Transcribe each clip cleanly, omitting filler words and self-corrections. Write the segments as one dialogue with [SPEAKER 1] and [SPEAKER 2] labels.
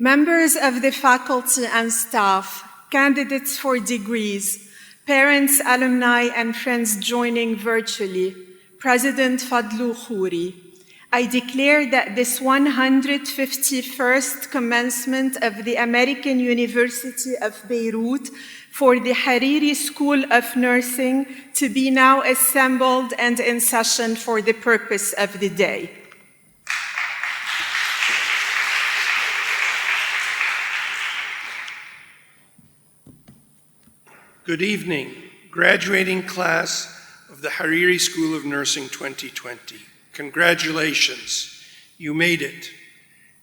[SPEAKER 1] members of the faculty and staff, candidates for degrees, parents, alumni, and friends joining virtually, President Fadlu Khouri, I declare that this 151st commencement of the American University of Beirut for the Hariri School of Nursing to be now assembled and in session for the purpose of the day.
[SPEAKER 2] Good evening, graduating class of the Hariri School of Nursing 2020. Congratulations, you made it.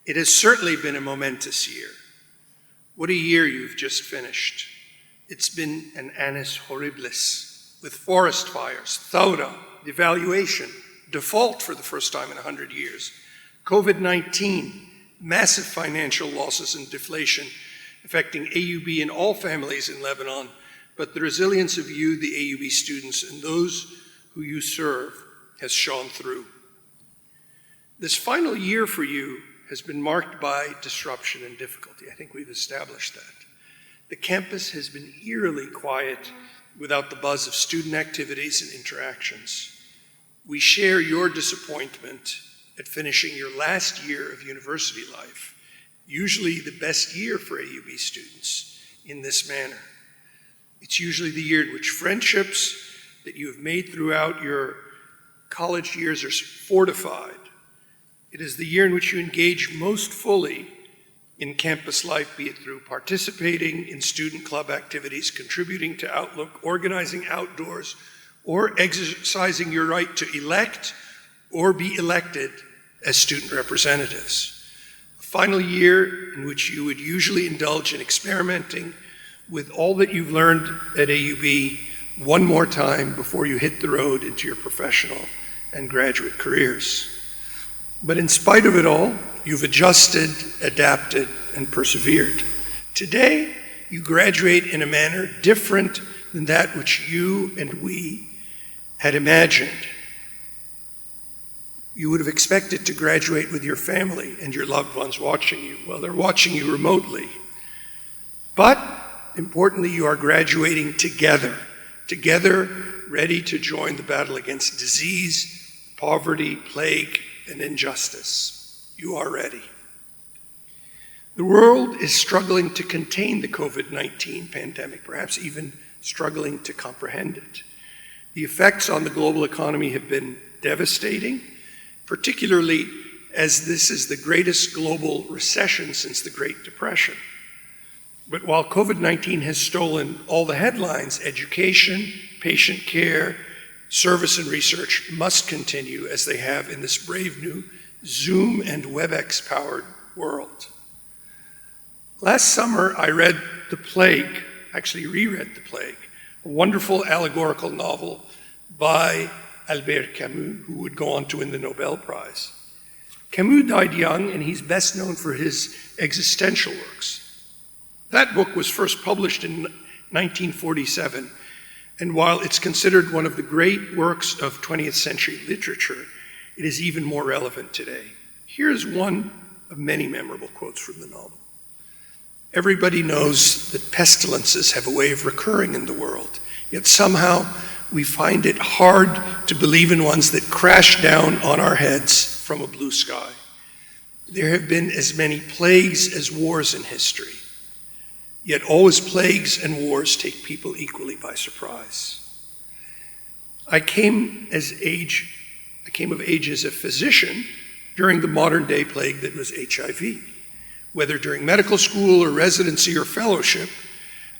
[SPEAKER 2] It has certainly been a momentous year. What a year you've just finished. It's been an annus horribilis, with forest fires, thawra, devaluation, default for the first time in 100 years, COVID-19, massive financial losses and deflation affecting AUB and all families in Lebanon, but the resilience of you, the AUB students, and those who you serve has shone through. This final year for you has been marked by disruption and difficulty. I think we've established that. The campus has been eerily quiet without the buzz of student activities and interactions. We share your disappointment at finishing your last year of university life, usually the best year for AUB students, in this manner. It's usually the year in which friendships that you have made throughout your college years are fortified. It is the year in which you engage most fully in campus life, be it through participating in student club activities, contributing to Outlook, organizing outdoors, or exercising your right to elect or be elected as student representatives. A final year in which you would usually indulge in experimenting with all that you've learned at AUB one more time before you hit the road into your professional and graduate careers. But in spite of it all, you've adjusted, adapted, and persevered. Today, you graduate in a manner different than that which you and we had imagined. You would have expected to graduate with your family and your loved ones watching you. Well, they're watching you remotely. But importantly, you are graduating together, ready to join the battle against disease, poverty, plague, and injustice. You are ready. The world is struggling to contain the COVID-19 pandemic, perhaps even struggling to comprehend it. The effects on the global economy have been devastating, particularly as this is the greatest global recession since the Great Depression. But while COVID-19 has stolen all the headlines, education, patient care, service and research must continue as they have in this brave new Zoom and WebEx-powered world. Last summer, I read The Plague, actually reread The Plague, a wonderful allegorical novel by Albert Camus, who would go on to win the Nobel Prize. Camus died young, and he's best known for his existential works. That book was first published in 1947, and while it's considered one of the great works of 20th century literature, it is even more relevant today. Here's one of many memorable quotes from the novel. Everybody knows that pestilences have a way of recurring in the world, yet somehow we find it hard to believe in ones that crash down on our heads from a blue sky. There have been as many plagues as wars in history. Yet always plagues and wars take people equally by surprise. I came of age as a physician during the modern day plague that was HIV. Whether during medical school or residency or fellowship,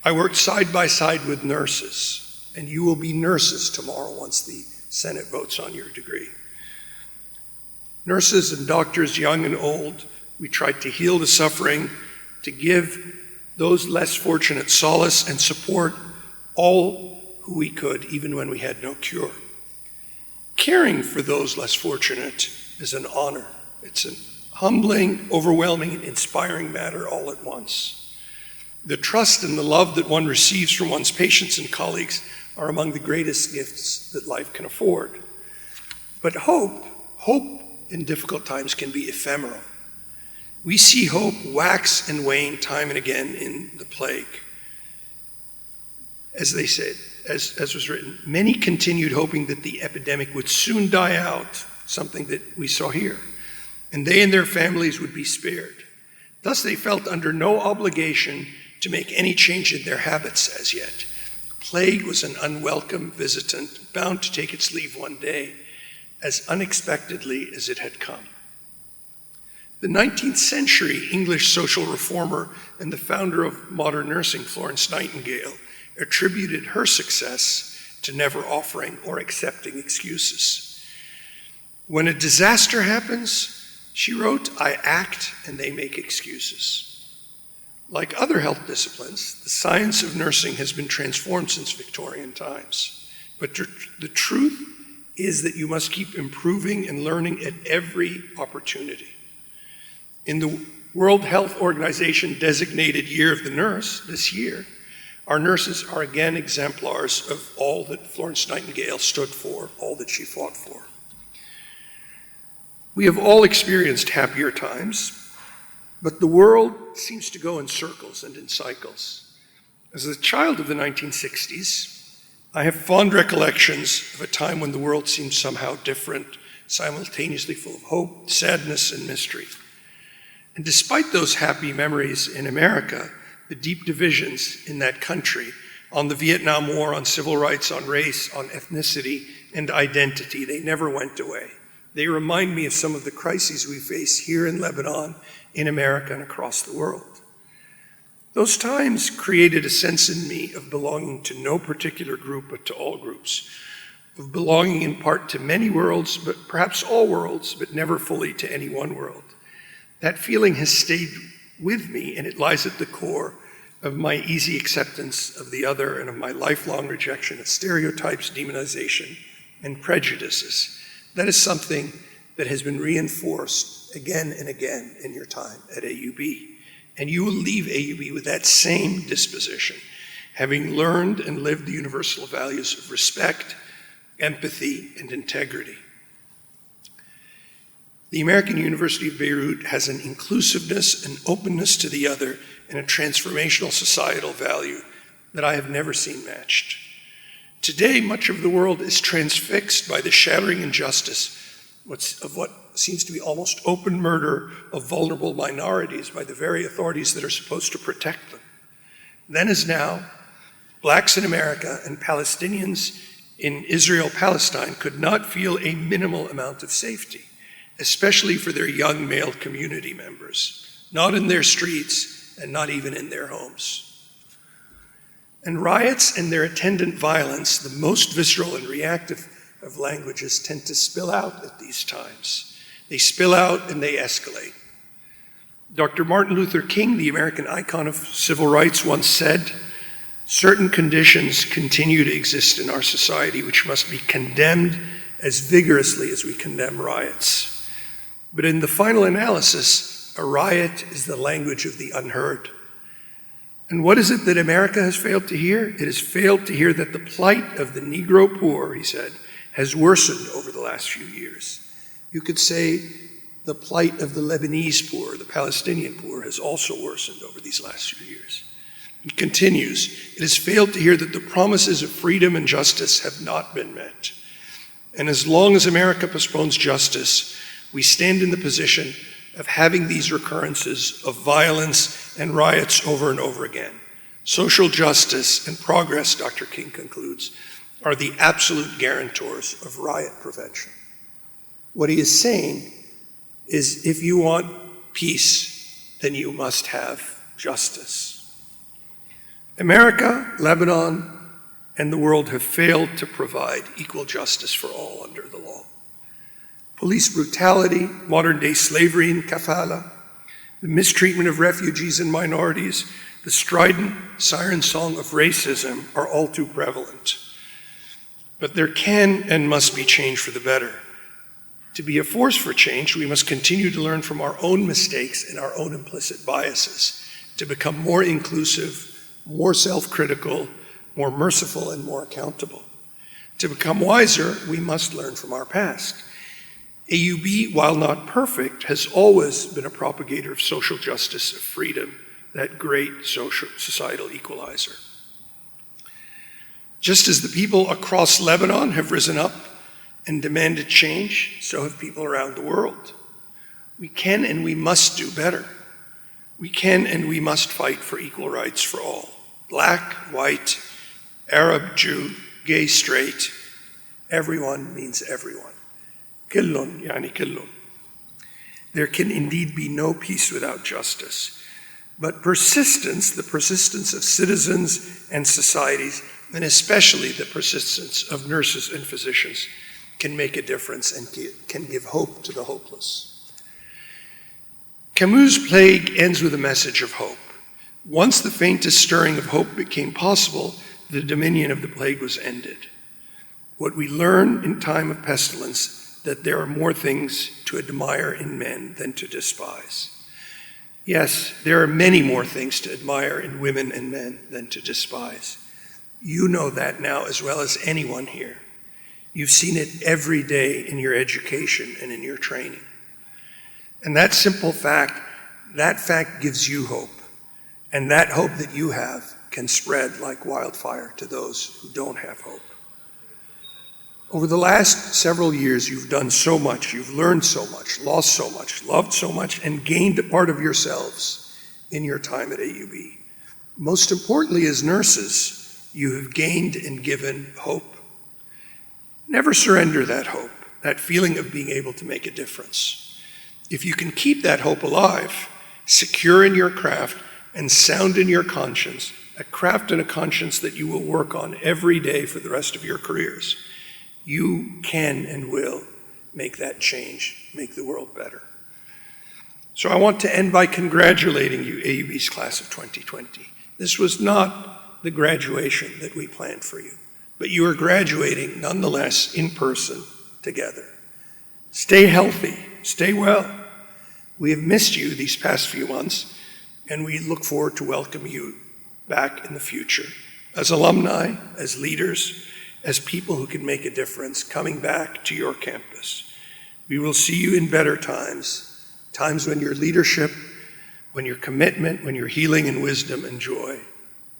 [SPEAKER 2] I worked side by side with nurses, and you will be nurses tomorrow once the Senate votes on your degree. Nurses and doctors, young and old, we tried to heal the suffering, to give those less fortunate solace and support all who we could, even when we had no cure. Caring for those less fortunate is an honor. It's a humbling, overwhelming, and inspiring matter all at once. The trust and the love that one receives from one's patients and colleagues are among the greatest gifts that life can afford. But hope in difficult times can be ephemeral. We see hope wax and wane time and again in the plague. As they said, as was written, many continued hoping that the epidemic would soon die out, something that we saw here, and they and their families would be spared. Thus they felt under no obligation to make any change in their habits as yet. Plague was an unwelcome visitant, bound to take its leave one day, as unexpectedly as it had come. The 19th century English social reformer and the founder of modern nursing, Florence Nightingale, attributed her success to never offering or accepting excuses. When a disaster happens, she wrote, I act and they make excuses. Like other health disciplines, the science of nursing has been transformed since Victorian times. But the truth is that you must keep improving and learning at every opportunity. In the World Health Organization designated Year of the Nurse this year, our nurses are again exemplars of all that Florence Nightingale stood for, all that she fought for. We have all experienced happier times, but the world seems to go in circles and in cycles. As a child of the 1960s, I have fond recollections of a time when the world seemed somehow different, simultaneously full of hope, sadness, and mystery. And despite those happy memories in America, the deep divisions in that country on the Vietnam War, on civil rights, on race, on ethnicity, and identity, they never went away. They remind me of some of the crises we face here in Lebanon, in America, and across the world. Those times created a sense in me of belonging to no particular group, but to all groups, of belonging in part to many worlds, but perhaps all worlds, but never fully to any one world. That feeling has stayed with me, and it lies at the core of my easy acceptance of the other and of my lifelong rejection of stereotypes, demonization, and prejudices. That is something that has been reinforced again and again in your time at AUB. And you will leave AUB with that same disposition, having learned and lived the universal values of respect, empathy, and integrity. The American University of Beirut has an inclusiveness and openness to the other and a transformational societal value that I have never seen matched. Today, much of the world is transfixed by the shattering injustice of what seems to be almost open murder of vulnerable minorities by the very authorities that are supposed to protect them. Then as now, blacks in America and Palestinians in Israel-Palestine could not feel a minimal amount of safety, especially for their young male community members, not in their streets and not even in their homes. And riots and their attendant violence, the most visceral and reactive of languages, tend to spill out at these times. They spill out and they escalate. Dr. Martin Luther King, the American icon of civil rights, once said, certain conditions continue to exist in our society which must be condemned as vigorously as we condemn riots. But in the final analysis, a riot is the language of the unheard. And what is it that America has failed to hear? It has failed to hear that the plight of the Negro poor, he said, has worsened over the last few years. You could say the plight of the Lebanese poor, the Palestinian poor, has also worsened over these last few years. He continues, it has failed to hear that the promises of freedom and justice have not been met. And as long as America postpones justice, we stand in the position of having these recurrences of violence and riots over and over again. Social justice and progress, Dr. King concludes, are the absolute guarantors of riot prevention. What he is saying is if you want peace, then you must have justice. America, Lebanon, and the world have failed to provide equal justice for all under the law. Police brutality, modern-day slavery in kafala, the mistreatment of refugees and minorities, the strident siren song of racism are all too prevalent. But there can and must be change for the better. To be a force for change, we must continue to learn from our own mistakes and our own implicit biases to become more inclusive, more self-critical, more merciful, and more accountable. To become wiser, we must learn from our past. AUB, while not perfect, has always been a propagator of social justice, of freedom, that great societal equalizer. Just as the people across Lebanon have risen up and demanded change, so have people around the world. We can and we must do better. We can and we must fight for equal rights for all. Black, white, Arab, Jew, gay, straight. Everyone means everyone. Kullun yani kullun. There can indeed be no peace without justice. But persistence, the persistence of citizens and societies, and especially the persistence of nurses and physicians, can make a difference and can give hope to the hopeless. Camus' Plague ends with a message of hope. Once the faintest stirring of hope became possible, the dominion of the plague was ended. What we learn in time of pestilence, that there are more things to admire in men than to despise. Yes, there are many more things to admire in women and men than to despise. You know that now as well as anyone here. You've seen it every day in your education and in your training. And that simple fact, that fact gives you hope. And that hope that you have can spread like wildfire to those who don't have hope. Over the last several years, you've done so much, you've learned so much, lost so much, loved so much, and gained a part of yourselves in your time at AUB. Most importantly, as nurses, you have gained and given hope. Never surrender that hope, that feeling of being able to make a difference. If you can keep that hope alive, secure in your craft, and sound in your conscience, a craft and a conscience that you will work on every day for the rest of your careers, you can and will make that change, make the world better. So I want to end by congratulating you, AUB's class of 2020. This was not the graduation that we planned for you, but you are graduating nonetheless in person together. Stay healthy, stay well. We have missed you these past few months, and we look forward to welcoming you back in the future as alumni, as leaders, as people who can make a difference coming back to your campus. We will see you in better times, times when your leadership, when your commitment, when your healing and wisdom and joy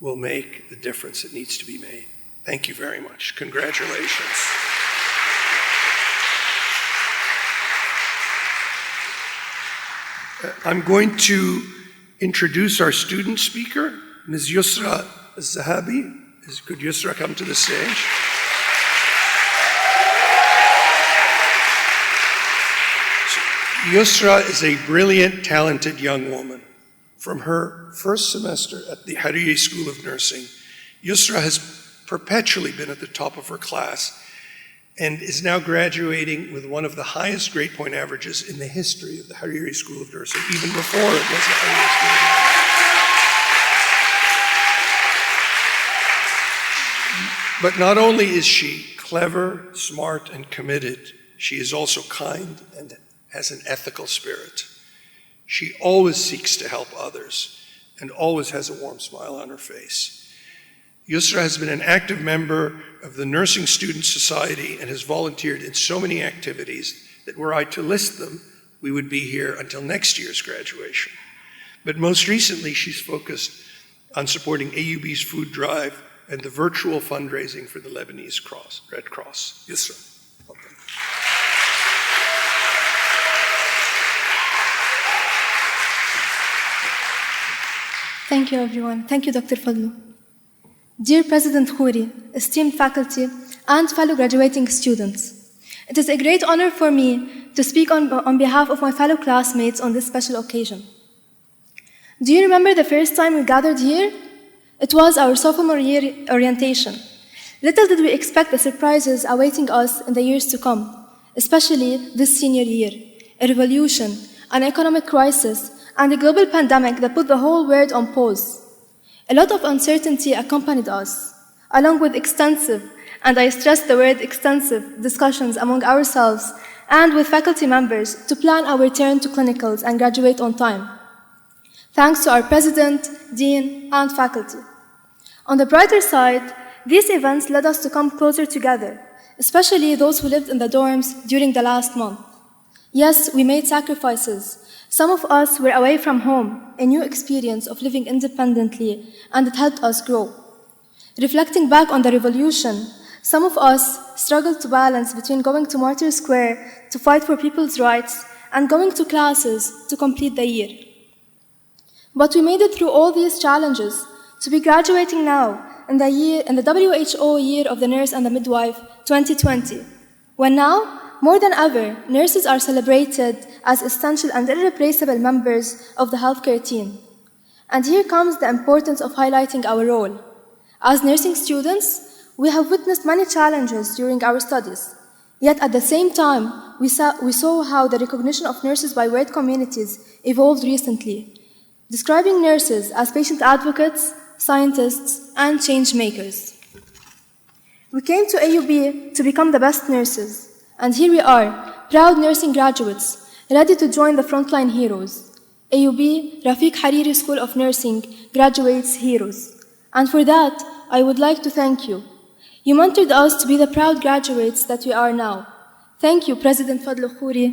[SPEAKER 2] will make the difference that needs to be made. Thank you very much. Congratulations. I'm going to introduce our student speaker, Ms. Yusra Zahabi. Could Yusra come to the stage? Yusra is a brilliant, talented young woman. From her first semester at the Hariri School of Nursing, Yusra has perpetually been at the top of her class and is now graduating with one of the highest grade point averages in the history of the Hariri School of Nursing, even before it was the Hariri School of Nursing. But not only is she clever, smart, and committed, she is also kind and has an ethical spirit. She always seeks to help others and always has a warm smile on her face. Yusra has been an active member of the Nursing Student Society and has volunteered in so many activities that were I to list them, we would be here until next year's graduation. But most recently, she's focused on supporting AUB's food drive and the virtual fundraising for the Lebanese Red Cross. Yusra.
[SPEAKER 3] Thank you, everyone. Thank you, Dr. Fadlu. Dear President Khoury, esteemed faculty, and fellow graduating students, it is a great honor for me to speak on behalf of my fellow classmates on this special occasion. Do you remember the first time we gathered here? It was our sophomore year orientation. Little did we expect the surprises awaiting us in the years to come, especially this senior year, a revolution, an economic crisis, and a global pandemic that put the whole world on pause. A lot of uncertainty accompanied us, along with extensive, and I stress the word extensive, discussions among ourselves and with faculty members to plan our return to clinicals and graduate on time. Thanks to our president, dean, and faculty. On the brighter side, these events led us to come closer together, especially those who lived in the dorms during the last month. Yes, we made sacrifices. Some of us were away from home, a new experience of living independently, and it helped us grow. Reflecting back on the revolution, some of us struggled to balance between going to Martyr Square to fight for people's rights and going to classes to complete the year. But we made it through all these challenges to be graduating now in the WHO Year of the Nurse and the Midwife 2020, when now, more than ever, nurses are celebrated as essential and irreplaceable members of the healthcare team. And here comes the importance of highlighting our role. As nursing students, we have witnessed many challenges during our studies. Yet at the same time, we saw how the recognition of nurses by white communities evolved recently, describing nurses as patient advocates, scientists, and change makers. We came to AUB to become the best nurses. And here we are, proud nursing graduates, ready to join the frontline heroes. AUB, Rafic Hariri School of Nursing, graduates heroes. And for that, I would like to thank you. You mentored us to be the proud graduates that we are now. Thank you, President Fadl Khouri,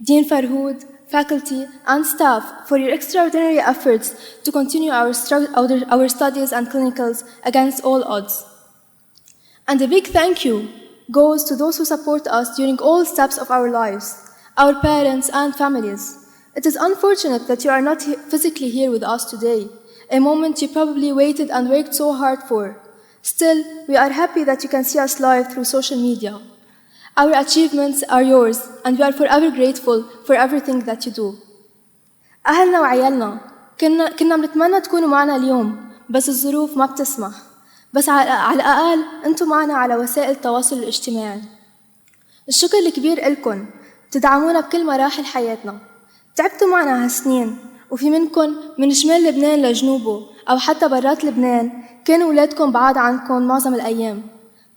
[SPEAKER 3] Dean Farhood, faculty, and staff for your extraordinary efforts to continue our studies and clinicals against all odds. And a big thank you goes to those who support us during all steps of our lives, our parents and families. It is unfortunate that you are not physically here with us today, a moment you probably waited and worked so hard for. Still, we are happy that you can see us live through social media. Our achievements are yours, and we are forever grateful for everything that you do. أهلنا وعيالنا كنا بنتمنى تكونوا معنا اليوم، بس الظروف ما بتسمح. بس على الأقل أنتم معنا على وسائل التواصل الاجتماعي. الشكر الكبير إلكن، تدعمونا بكل مراحل حياتنا. تعبتوا معنا هالسنين، وفي منكم من شمال لبنان لجنوبه أو حتى برات لبنان كانوا أولادكم بعاد عنكم معظم الأيام.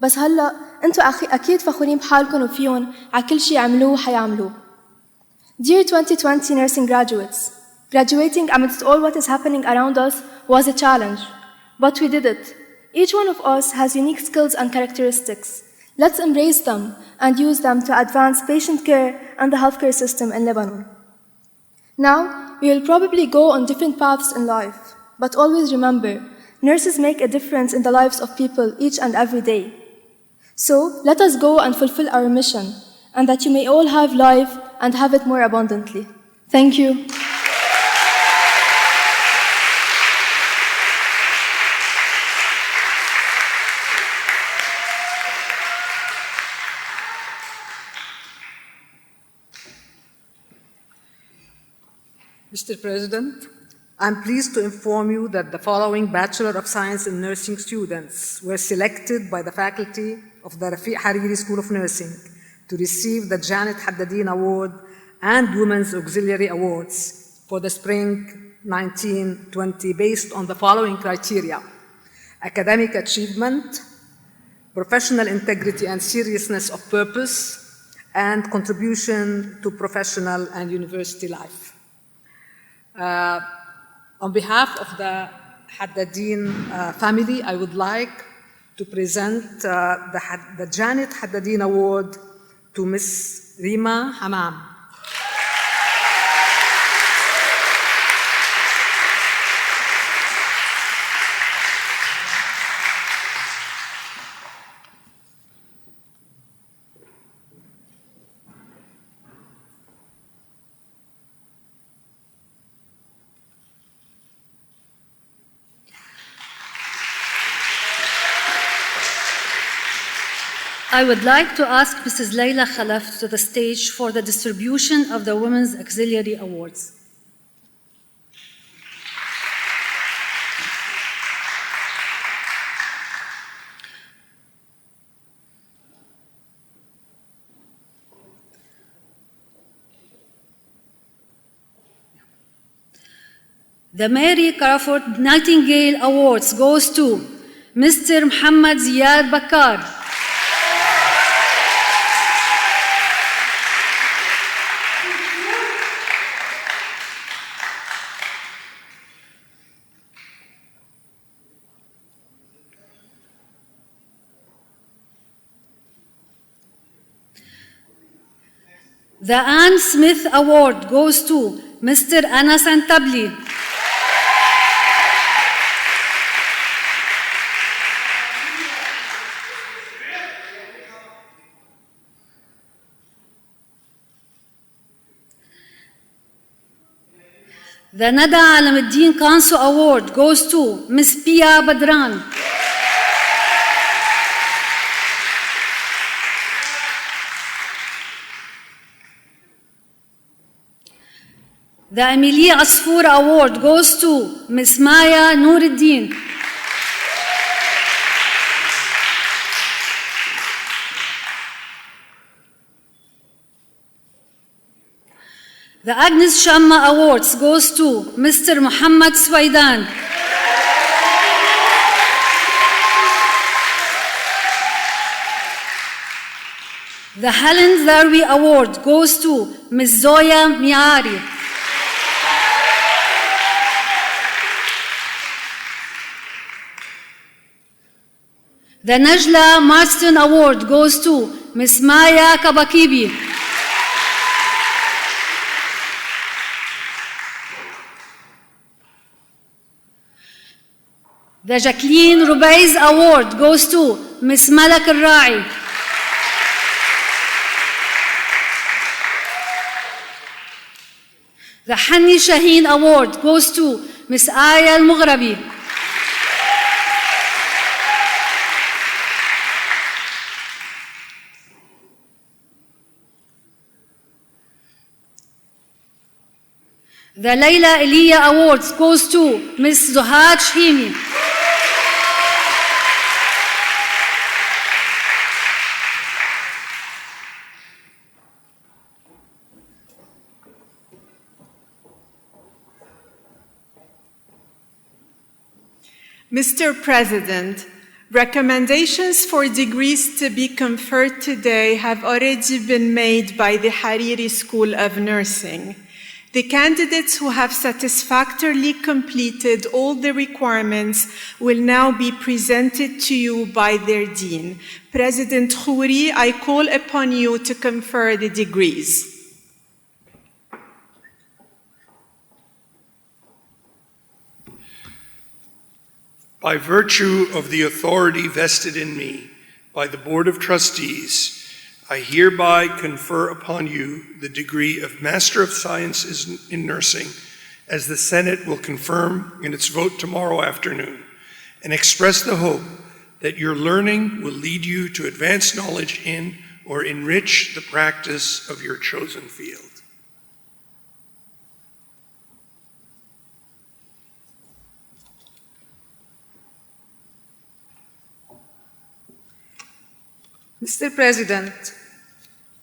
[SPEAKER 3] بس هلأ أنتم أكيد فخورين بحالكم وفيهم على كل شيء عملوه وحيعملوه. Dear 2020 nursing graduates, graduating amidst all what is happening around us was a challenge, but we did it. Each one of us has unique skills and characteristics. Let's embrace them and use them to advance patient care and the healthcare system in Lebanon. Now, we will probably go on different paths in life, but always remember, nurses make a difference in the lives of people each and every day. So, let us go and fulfill our mission, and that you may all have life and have it more abundantly. Thank you.
[SPEAKER 4] Mr. President, I'm pleased to inform you that the following Bachelor of Science in Nursing students were selected by the faculty of the Rafic Hariri School of Nursing to receive the Janet Haddadin Award and Women's Auxiliary Awards for the spring 1920 based on the following criteria: academic achievement, professional integrity and seriousness of purpose, and contribution to professional and university life. On behalf of the Haddadin family, I would like to present the Janet Haddadin Award to Ms. Rima Hamam.
[SPEAKER 5] I would like to ask Mrs. Layla Khalaf to the stage for the distribution of the Women's Auxiliary Awards. The Mary Crawford Nightingale Awards goes to Mr. Muhammad Ziyad Bakar. The Ann Smith Award goes to Mr. Anas Antabli. The Nada Alamuddin Kansu Award goes to Ms. Pia Badran. The Amelie Asfour Award goes to Ms. Maya Nuruddin. The Agnes Shamma Awards goes to Mr. Muhammad Swaidan. The Helen Zarwi Award goes to Ms. Zoya Miari. The Najla Marston Award goes to Ms. Maya Kabakibi. The Jacqueline Rubaiz Award goes to Ms. Malak Al-Rai. The Hani Shaheen Award goes to Ms. Aya Al-Mughrabi. The Layla Eliya Awards goes to Ms. Zuhad Shhimi.
[SPEAKER 1] Mr. President, recommendations for degrees to be conferred today have already been made by the Hariri School of Nursing. The candidates who have satisfactorily completed all the requirements will now be presented to you by their dean. President Khouri, I call upon you to confer the degrees.
[SPEAKER 2] By virtue of the authority vested in me by the Board of Trustees, I hereby confer upon you the degree of Master of Sciences in Nursing, as the Senate will confirm in its vote tomorrow afternoon, and express the hope that your learning will lead you to advance knowledge in or enrich the practice of your chosen field.
[SPEAKER 4] Mr. President,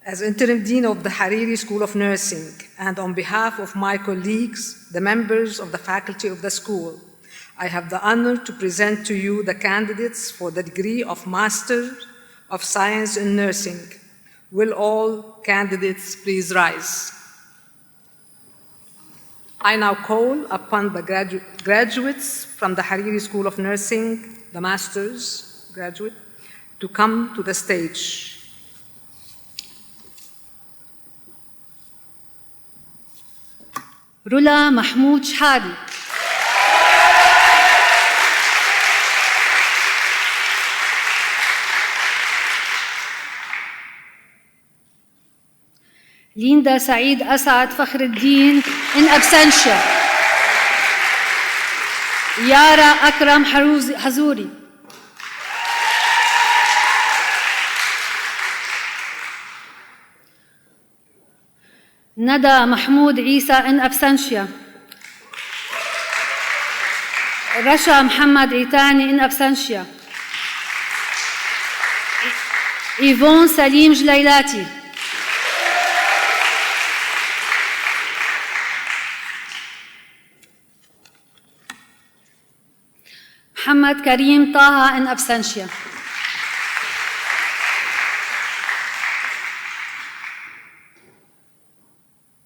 [SPEAKER 4] as Interim Dean of the Hariri School of Nursing, and on behalf of my colleagues, the members of the faculty of the school, I have the honor to present to you the candidates for the degree of Master of Science in Nursing. Will all candidates please rise? I now call upon the graduates from the Hariri School of Nursing, the Master's graduate, to come to the stage.
[SPEAKER 5] Rula Mahmoud Shhadi. Linda Saeed Asad Fakhruddin in absentia. Yara Akram Hazuri. Nada Mahmoud Isa in absentia. Rasha Muhammad Itani in absentia. Yvonne Salim Jlailati. Muhammad Karim Taha in absentia.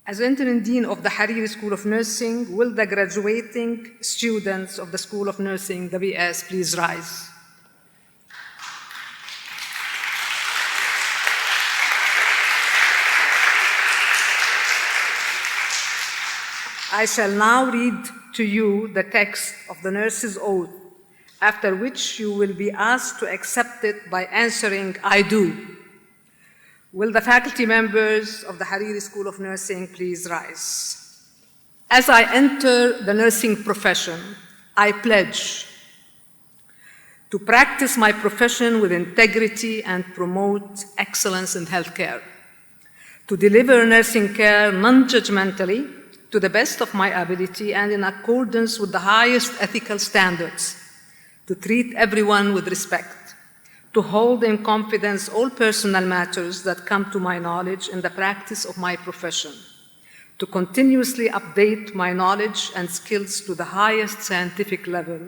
[SPEAKER 4] As Interim Dean of the Hariri School of Nursing, will the graduating students of the School of Nursing, the BS, please rise? I shall now read to you the text of the nurse's oath, after which you will be asked to accept it by answering, I do. Will the faculty members of the Hariri School of Nursing please rise? As I enter the nursing profession, I pledge to practice my profession with integrity and promote excellence in healthcare, to deliver nursing care non-judgmentally, to the best of my ability and in accordance with the highest ethical standards, to treat everyone with respect, to hold in confidence all personal matters that come to my knowledge in the practice of my profession, to continuously update my knowledge and skills to the highest scientific level,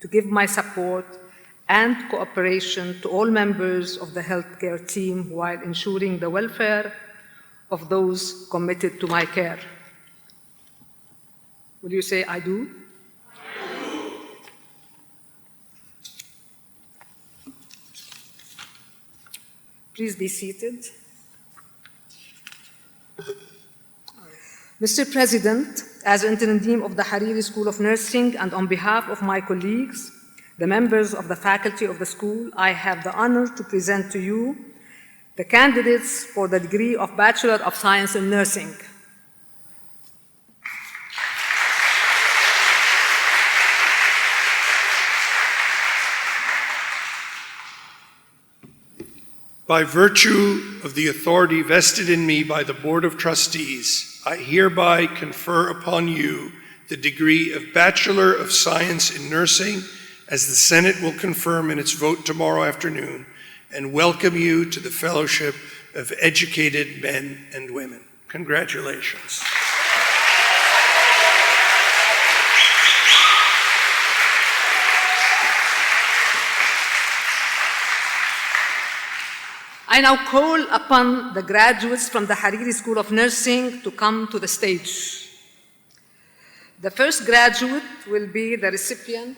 [SPEAKER 4] to give my support and cooperation to all members of the healthcare team while ensuring the welfare of those committed to my care. Will you say, I do? I do. Please be seated. Mr. President, as interim dean of the Hariri School of Nursing and on behalf of my colleagues, the members of the faculty of the school, I have the honor to present to you the candidates for the degree of Bachelor of Science in Nursing.
[SPEAKER 2] By virtue of the authority vested in me by the Board of Trustees, I hereby confer upon you the degree of Bachelor of Science in Nursing, as the Senate will confirm in its vote tomorrow afternoon, and welcome you to the Fellowship of Educated Men and Women. Congratulations.
[SPEAKER 4] I now call upon the graduates from the Hariri School of Nursing to come to the stage. The first graduate will be the recipient.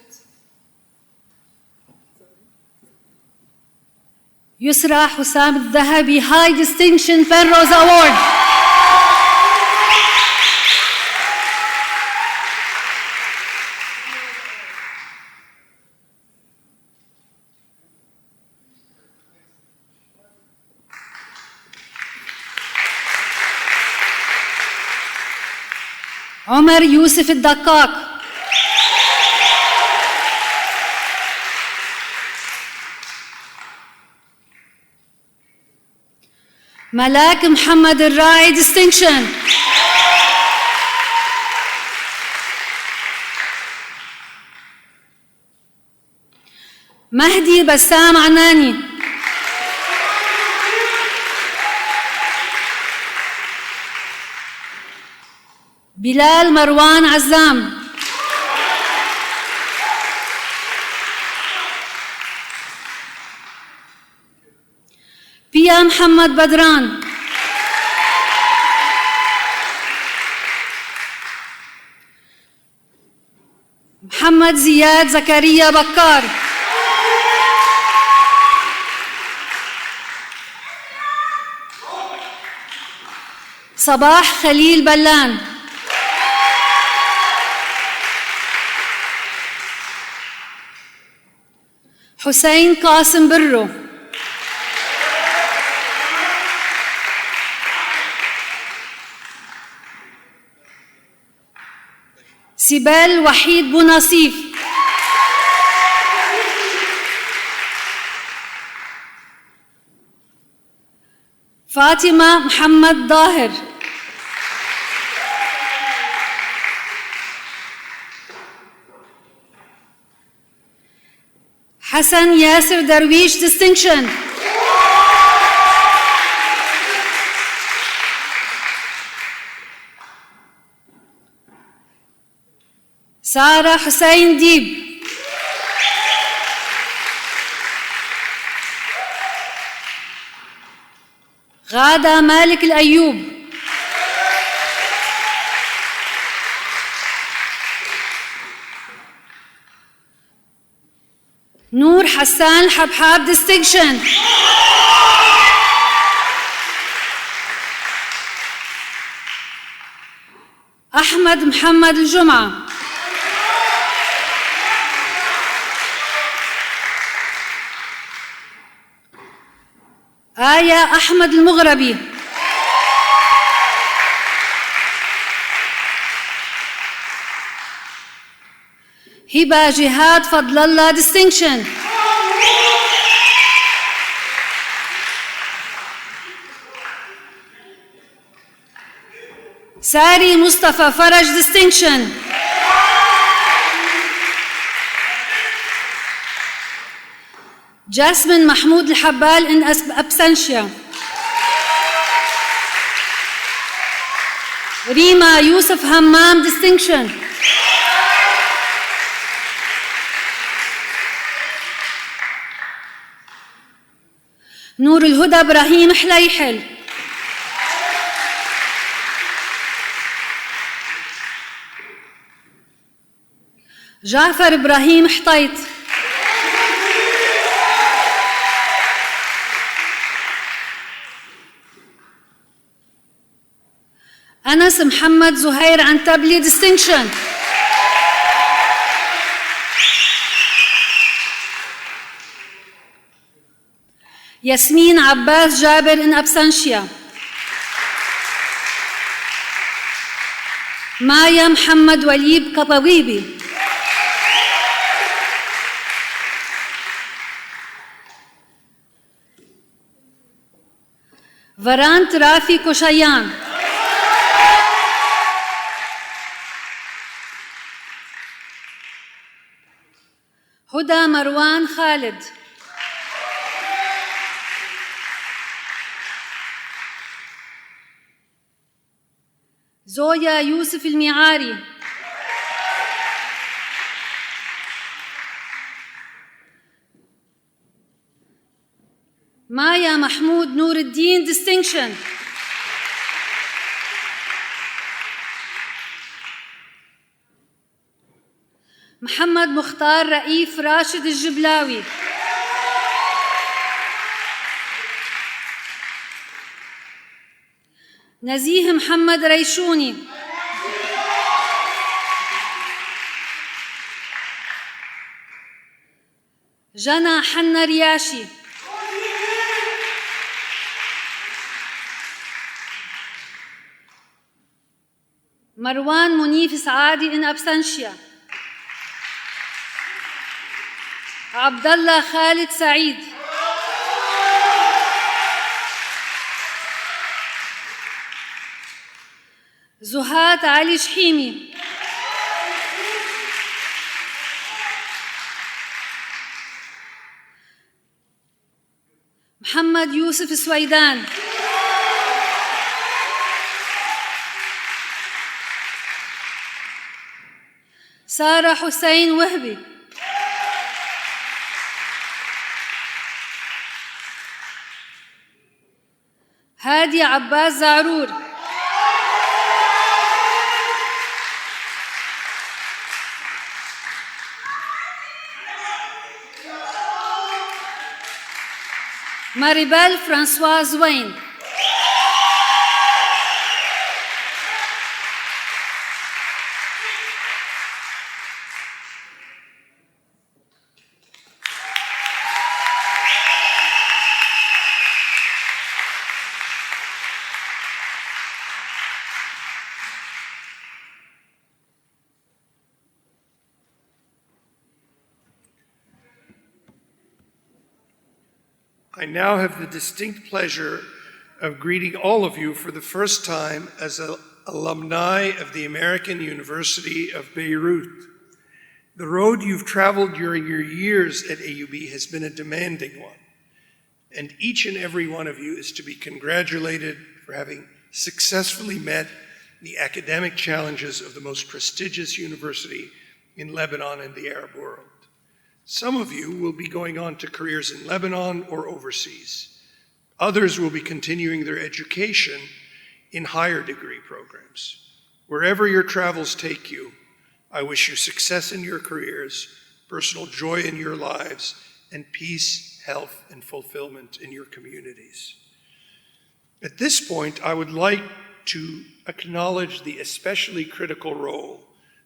[SPEAKER 5] Yusra Hussam al-Dhahabi High Distinction Penrose Award. عمر يوسف الدقاق. ملاك محمد الراعي Distinction. مهدي بسام عناني. بلال مروان عزام. بيا محمد بدران. محمد زياد زكريا بكار. صباح خليل بلان. حسين قاسم برو. سبال وحيد بوناصيف. فاطمة محمد ظاهر. حسن ياسر درويش Distinction. سارة حسين ديب. غادة مالك الأيوب. نور حسان الحبحاب Distinction. أحمد محمد الجمعة. آية أحمد المغربي. هبة جهاد فضل الله distinction. ساري مصطفى فرج distinction. جاسمين محمود الحبال in absentia. ريما يوسف همام distinction. نور الهدى إبراهيم حليحل. جعفر إبراهيم حطيط. أنس محمد زهير عنتبلي distinction. ياسمين عباس جابر in absentia. مايا محمد وليد كطبيبي. فرانت رافي كوشيان. هدى مروان خالد. زويا يوسف الميعاري. مايا محمود نور الدين distinction. محمد مختار رئيف راشد الجبلاوي. نزيه محمد ريشوني. جنى حنا رياشي. مروان منيف سعادي in absentia. عبد الله خالد سعيد. زهاد علي شحيمي. محمد يوسف سويدان. سارة حسين وهبي. هادي عباس زعرور. ماريبال فرانسواز وين.
[SPEAKER 2] I now have the distinct pleasure of greeting all of you for the first time as alumni of the American University of Beirut. The road you've traveled during your years at AUB has been a demanding one, and each and every one of you is to be congratulated for having successfully met the academic challenges of the most prestigious university in Lebanon and the Arab world. Some of you will be going on to careers in Lebanon or overseas. Others will be continuing their education in higher degree programs. Wherever your travels take you, I wish you success in your careers, personal joy in your lives, and peace, health, and fulfillment in your communities. At this point, I would like to acknowledge the especially critical role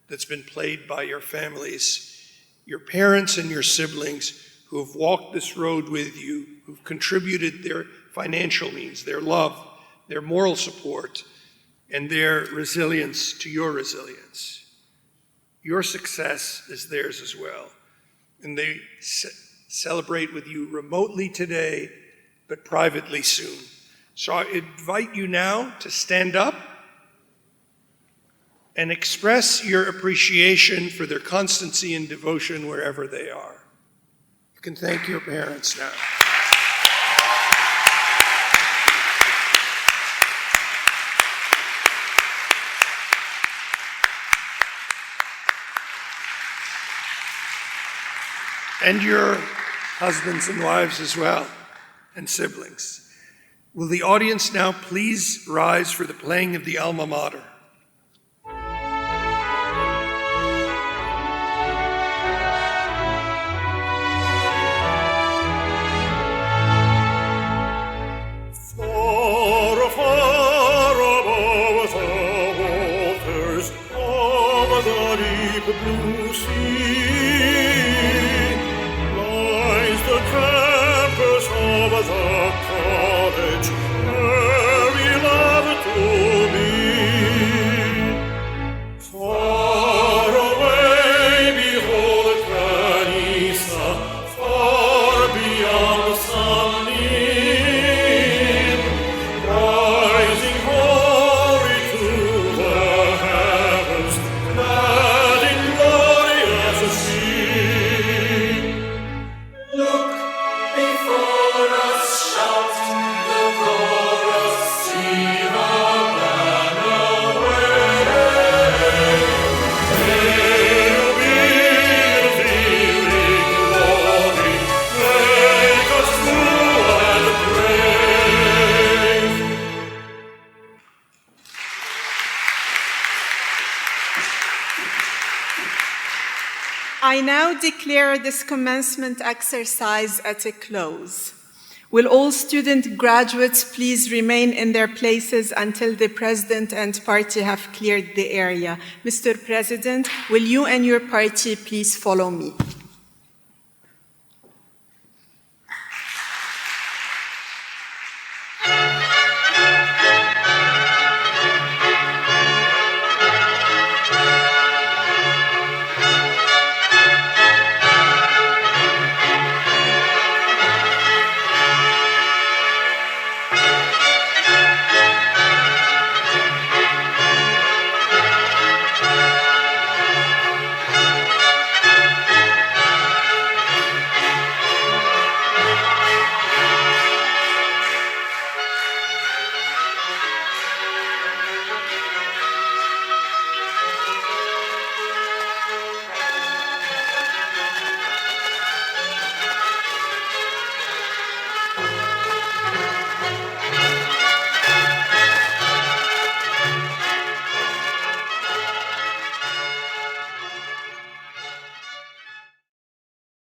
[SPEAKER 2] that's been played by your families, your parents and your siblings who have walked this road with you, who've contributed their financial means, their love, their moral support, and their resilience to your resilience. Your success is theirs as well. And they celebrate with you remotely today, but privately soon. So I invite you now to stand up and express your appreciation for their constancy and devotion wherever they are. You can thank your parents now. And your husbands and wives as well, and siblings. Will the audience now please rise for the playing of the Alma Mater?
[SPEAKER 6] Far, far above the waters of the deep blue sea lies the campus of the college, very loved to me. Far away, behold Canisa, far beyond the sunbeam, rising hoary to the heavens, clad in glorious sea. Look before us, shout the chorus, see the banner wave. Hail, be revealing glory, make us true and brave.
[SPEAKER 1] I now declare this commencement exercise at a close. Will all student graduates please remain in their places until the President and party have cleared the area? Mr. President, will you and your party please follow me?